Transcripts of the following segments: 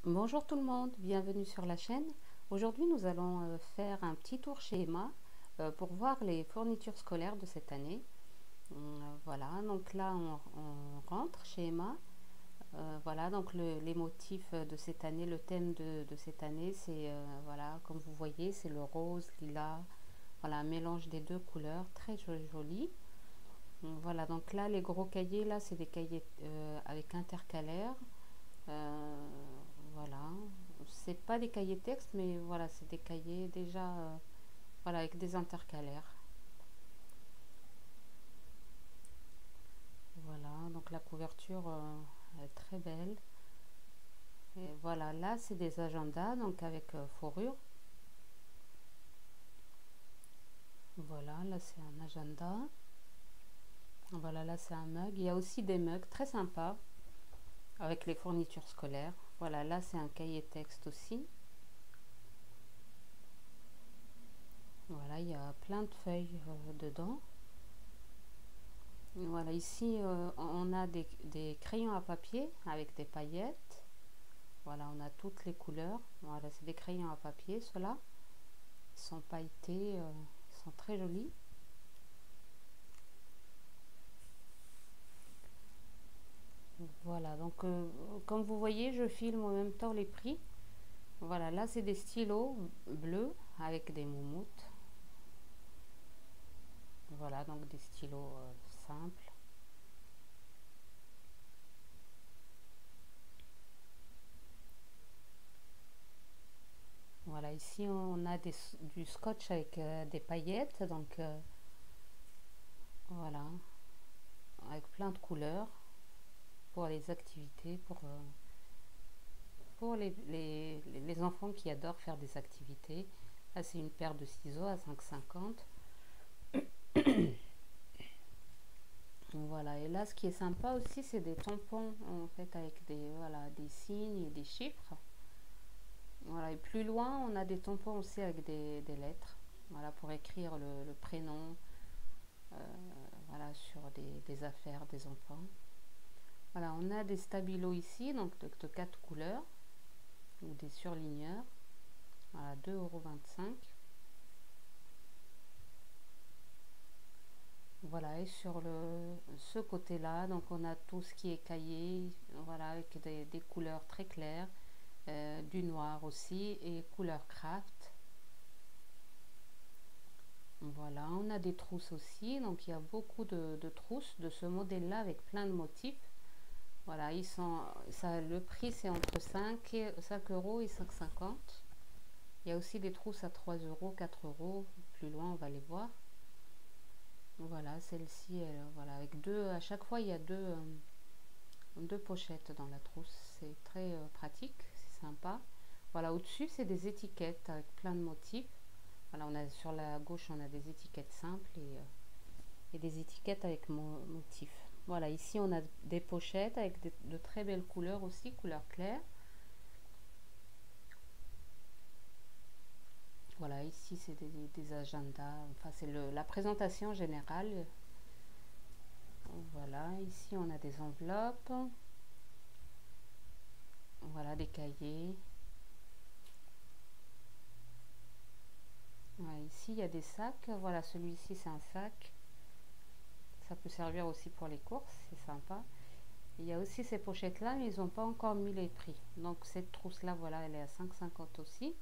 Bonjour tout le monde, bienvenue sur la chaîne. Aujourd'hui nous allons faire un petit tour chez Emma pour voir les fournitures scolaires de cette année. Voilà, donc là on rentre chez Emma. Voilà, donc les motifs de cette année, le thème de cette année c'est, voilà, comme vous voyez, c'est le rose, lilas, voilà, un mélange des deux couleurs, très joli. Voilà, donc là les gros cahiers, là c'est des cahiers avec intercalaires. Euh, voilà, c'est pas des cahiers texte, mais voilà, c'est des cahiers déjà, voilà, avec des intercalaires. Voilà, donc la couverture est très belle. Et voilà, là c'est des agendas, donc avec fourrure. Voilà, là c'est un agenda. Voilà, là c'est un mug. Il y a aussi des mugs très sympas avec les fournitures scolaires. Voilà, là c'est un cahier texte aussi. Voilà, il y a plein de feuilles dedans. Voilà, ici on a des crayons à papier avec des paillettes. Voilà, on a toutes les couleurs. Voilà, c'est des crayons à papier, ceux-là. Ils sont pailletés, ils sont très jolis. Voilà, donc comme vous voyez, je filme en même temps les prix. Voilà, là c'est des stylos bleus avec des moumoutes. Voilà, donc des stylos simples. Voilà, ici on a du scotch avec des paillettes, donc voilà, avec plein de couleurs pour les activités, pour les enfants qui adorent faire des activités. Là, c'est une paire de ciseaux à 5,50. Voilà, et là, ce qui est sympa aussi, c'est des tampons en fait avec voilà, des signes et des chiffres. Voilà, et plus loin, on a des tampons aussi avec des lettres. Voilà, pour écrire le prénom, euh, voilà, sur des affaires des enfants. Voilà, on a des stabilos ici, donc de 4 couleurs, ou des surligneurs. Voilà, 2,25 €. Voilà, et sur ce côté-là, donc on a tout ce qui est cahier, voilà, avec des couleurs très claires, du noir aussi, et couleur craft. Voilà, on a des trousses aussi, donc il y a beaucoup de trousses de ce modèle-là avec plein de motifs. Voilà, le prix c'est entre 5 euros et 5,50 €. Il y a aussi des trousses à 3 euros, 4 euros, plus loin on va les voir. Voilà, celle-ci, voilà, avec deux, à chaque fois il y a deux pochettes dans la trousse, c'est très pratique, c'est sympa. Voilà, au-dessus c'est des étiquettes avec plein de motifs. Voilà, sur la gauche on a des étiquettes simples et des étiquettes avec motifs. Voilà, ici on a des pochettes avec de très belles couleurs aussi, couleurs claires. Voilà, ici c'est des agendas, enfin c'est la présentation générale. Voilà, ici on a des enveloppes, voilà, des cahiers. Ouais, ici il y a des sacs, voilà, celui-ci c'est un sac. Ça peut servir aussi pour les courses, c'est sympa. Il y a aussi ces pochettes là, mais ils n'ont pas encore mis les prix. Donc cette trousse là, voilà, elle est à 5,50 € aussi.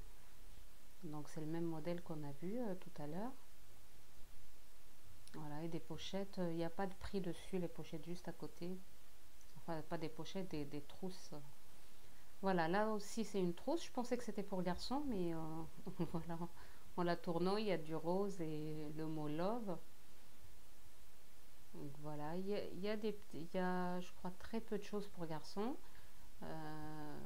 Donc c'est le même modèle qu'on a vu tout à l'heure. Voilà, et des pochettes, il n'y a pas de prix dessus, les pochettes juste à côté. Enfin, pas des pochettes, des trousses. Voilà, là aussi c'est une trousse. Je pensais que c'était pour garçons, mais voilà, en la tournant, il y a du rose et le mot love. Donc voilà, il y a, je crois, très peu de choses pour garçons. Euh,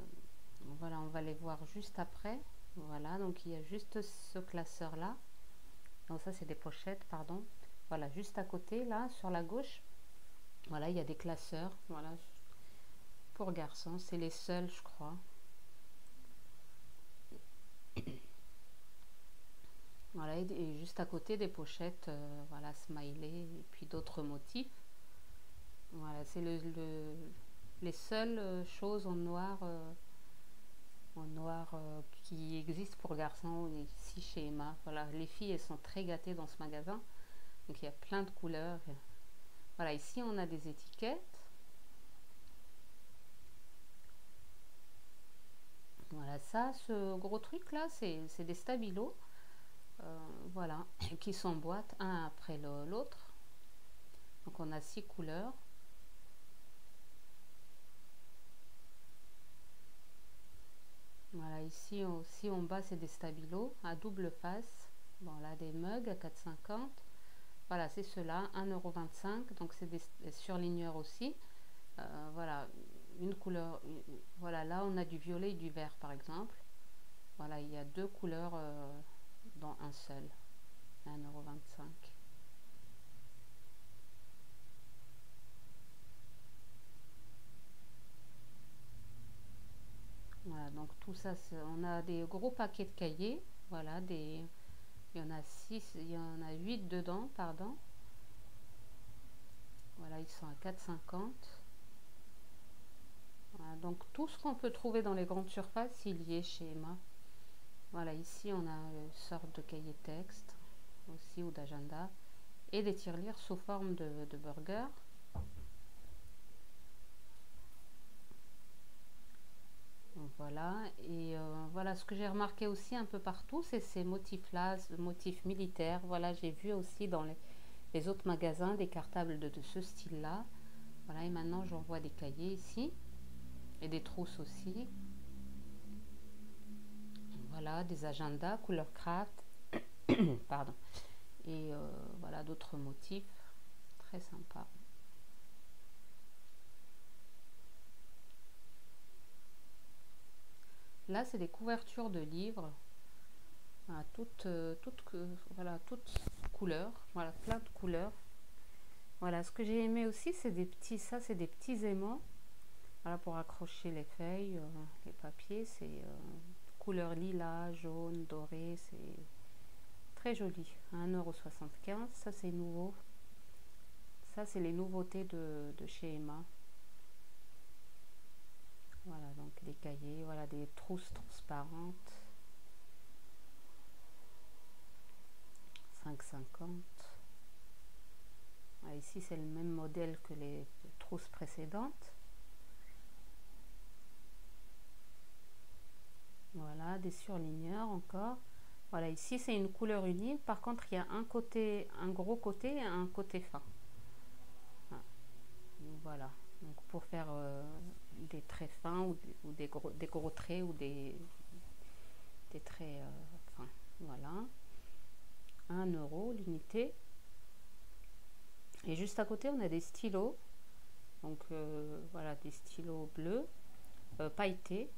voilà, on va les voir juste après. Voilà, donc il y a juste ce classeur-là. Non, ça c'est des pochettes, pardon. Voilà, juste à côté, là, sur la gauche. Voilà, il y a des classeurs. Voilà, pour garçons, c'est les seuls, je crois. Voilà, et juste à côté des pochettes, voilà, smiley et puis d'autres motifs. Voilà, c'est les seules choses en noir en noir qui existe pour garçons ici chez Emma. Voilà, les filles elles sont très gâtées dans ce magasin. Donc il y a plein de couleurs. Voilà, ici on a des étiquettes. Voilà, ça, ce gros truc là, c'est des stabilos. Voilà, qui s'emboîtent un après l'autre. Donc on a 6 couleurs. Voilà, ici aussi en bas c'est des stabilos à double face. Bon là des mugs à 4,50. Voilà, c'est cela, 1,25 €. Donc c'est des surligneurs aussi. Voilà, une couleur. Voilà, là on a du violet et du vert par exemple. Voilà, il y a 2 couleurs dans un seul. 1,25 €. Voilà, donc tout ça, on a des gros paquets de cahiers. Voilà, il y en a 6, il y en a 8 dedans, pardon. Voilà, ils sont à 4,50 €. Voilà, donc tout ce qu'on peut trouver dans les grandes surfaces, il y est chez Emma. Voilà, ici on a une sorte de cahier texte aussi ou d'agenda et des tirelires sous forme de burger. Donc voilà, et voilà ce que j'ai remarqué aussi un peu partout, c'est ces motifs-là, ce motif militaire. Voilà, j'ai vu aussi dans les autres magasins des cartables de ce style-là. Voilà, et maintenant j'en vois des cahiers ici et des trousses aussi. Voilà, des agendas couleur craft, pardon, et voilà d'autres motifs très sympas. Là, c'est des couvertures de livres, voilà, voilà, toutes couleurs, voilà, plein de couleurs. Voilà, ce que j'ai aimé aussi, c'est des petits, ça, c'est des petits aimants, voilà, pour accrocher les feuilles, les papiers. C'est couleur lilas, jaune, doré, c'est très joli. 1,75 €, ça c'est nouveau. Ça, c'est les nouveautés de chez Emma. Voilà, donc des cahiers, voilà, des trousses transparentes. 5,50 €. Ah, ici, c'est le même modèle que les trousses précédentes. Voilà, des surligneurs encore. Voilà, ici, c'est une couleur unique. Par contre, il y a un gros côté et un côté fin. Ah, voilà, donc pour faire des traits fins ou des gros traits ou des traits fins. Voilà, 1 € l'unité. Et juste à côté, on a des stylos. Donc voilà, des stylos bleus, pailletés.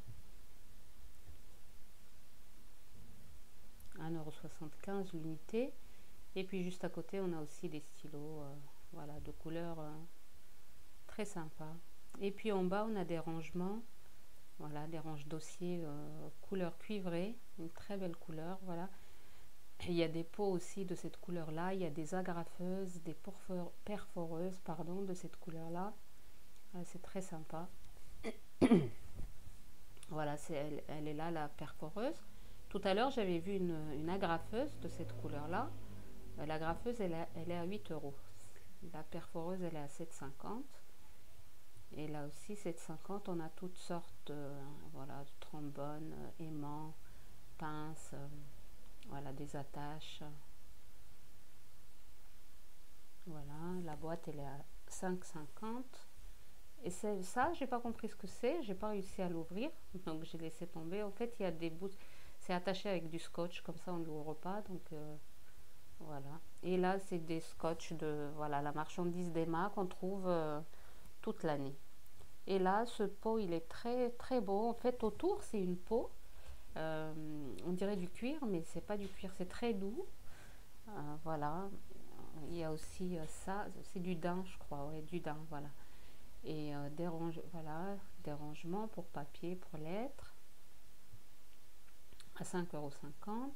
1,75 € l'unité. Et puis juste à côté, on a aussi des stylos voilà, de couleurs très sympas. Et puis en bas, on a des rangements. Voilà, des ranges dossiers couleur cuivrée, une très belle couleur. Voilà. Et il y a des pots aussi de cette couleur-là. Il y a des agrafeuses, des perforeuses, pardon, de cette couleur-là. Voilà, c'est très sympa. Voilà, elle est là, la perforeuse. Tout à l'heure, j'avais vu une agrafeuse de cette couleur-là. L'agrafeuse, elle est à 8 €. La perforeuse, elle est à 7,50 €. Et là aussi, 7,50 €, on a toutes sortes voilà, de trombones, aimants, pinces, voilà, des attaches. Voilà, la boîte, elle est à 5,50 €. Et ça, j'ai pas compris ce que c'est, j'ai pas réussi à l'ouvrir, donc j'ai laissé tomber. En fait, il y a des bouts, c'est attaché avec du scotch, comme ça on ne l'ouvre pas, donc voilà. Et là, c'est des scotch de, voilà, la marchandise d'Emma qu'on trouve toute l'année. Et là, ce pot, il est très très beau. En fait, autour, c'est une peau. On dirait du cuir, mais c'est pas du cuir, c'est très doux. Voilà. Il y a aussi ça, c'est du daim, je crois, ouais, du daim, voilà. Et voilà, des rangements pour papier, pour lettres, à 5,50 €.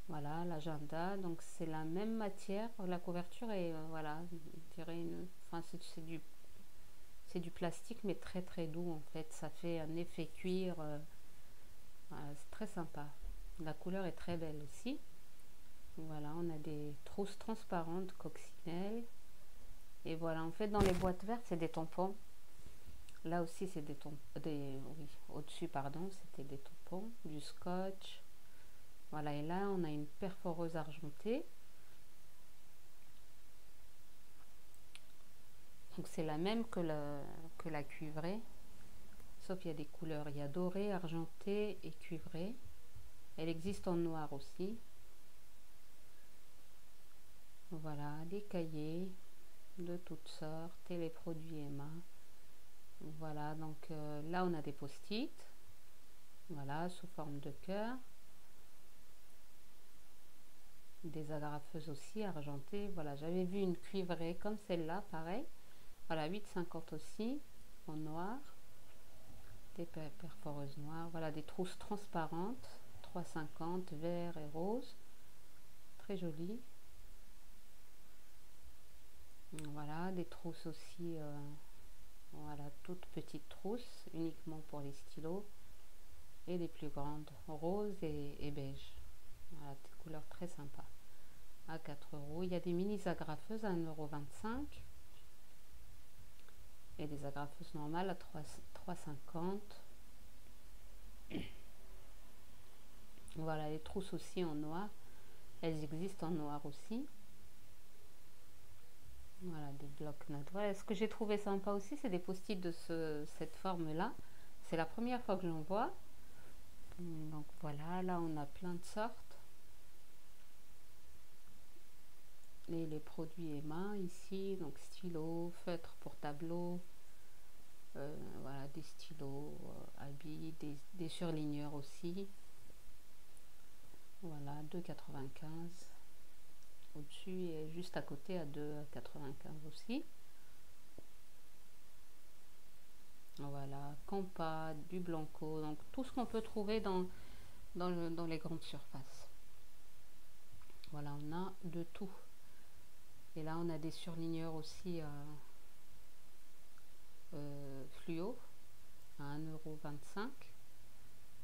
Voilà, l'agenda, donc c'est la même matière, la couverture est, voilà, je dirais enfin, c'est du c'est du plastique mais très très doux en fait, ça fait un effet cuir, voilà, c'est très sympa. La couleur est très belle aussi. Voilà, on a des trousses transparentes coccinelle. Et voilà, en fait dans les boîtes vertes c'est des tampons. Là aussi c'est des tampons, oui, au-dessus pardon, c'était des tampons, du scotch. Voilà, et là on a une perforeuse argentée. Donc c'est la même que la cuivrée, sauf il y a des couleurs, il y a doré, argenté et cuivré. Elle existe en noir aussi. Voilà, des cahiers de toutes sortes et les produits Emma. Voilà, donc là on a des post-it, voilà, sous forme de cœur. Des agrafeuses aussi argentées. Voilà, j'avais vu une cuivrée comme celle-là, pareil. Voilà, 8,50 aussi, en noir. Des perforeuses noires. Voilà, des trousses transparentes, 3,50, vert et rose. Très joli. Voilà, des trousses aussi, voilà, toutes petites trousses, uniquement pour les stylos. Et des plus grandes, rose et beige. Voilà, des couleurs très sympas. À 4 euros. Il y a des mini agrafeuses à 1,25 € et des agrafeuses normales à 3,50 €. Voilà, les trousses aussi en noir. Elles existent en noir aussi. Voilà, des blocs-notes. Voilà, ce que j'ai trouvé sympa aussi, c'est des post-it de cette forme-là. C'est la première fois que j'en vois. Donc voilà, là on a plein de sortes. Et les produits Emma ici, donc stylo, feutre pour tableau, voilà, des stylos, habits, des surligneurs aussi. Voilà, 2,95 au-dessus et juste à côté à 2,95 aussi. Voilà, Compas, du Blanco, donc tout ce qu'on peut trouver dans les grandes surfaces. Voilà, on a de tout. Et là, on a des surligneurs aussi fluo à 1,25 €.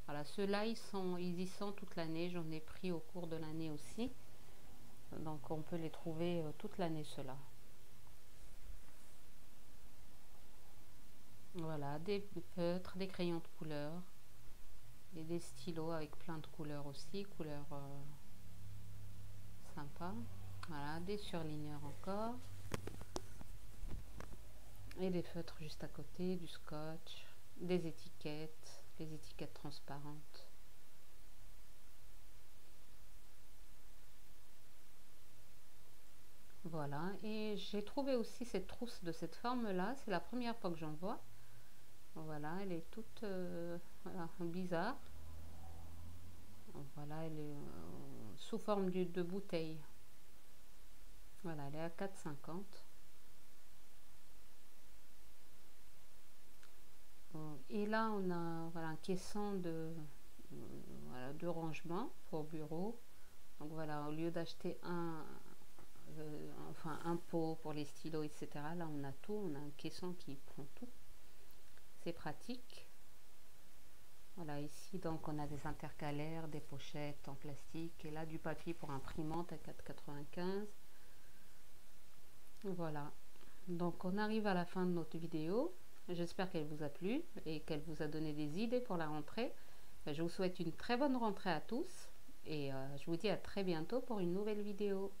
Voilà, ceux-là, ils y sont toute l'année. J'en ai pris au cours de l'année aussi. Donc, on peut les trouver toute l'année, ceux-là. Voilà, des feutres, des crayons de couleur et des stylos avec plein de couleurs aussi, couleurs sympas. Voilà, des surligneurs encore et des feutres juste à côté, du scotch, des étiquettes, les étiquettes transparentes. Voilà, et j'ai trouvé aussi cette trousse de cette forme-là, c'est la première fois que j'en vois. Voilà, elle est toute voilà, bizarre. Voilà, elle est sous forme de bouteille. Voilà, elle est à 4,50 €. Et là, on a voilà, un caisson voilà, de rangement pour bureau. Donc voilà, au lieu d'acheter enfin un pot pour les stylos, etc., là on a tout, on a un caisson qui prend tout. C'est pratique. Voilà, ici donc on a des intercalaires, des pochettes en plastique et là du papier pour imprimante à 4,95 €. Voilà, donc on arrive à la fin de notre vidéo. J'espère qu'elle vous a plu et qu'elle vous a donné des idées pour la rentrée. Je vous souhaite une très bonne rentrée à tous et je vous dis à très bientôt pour une nouvelle vidéo.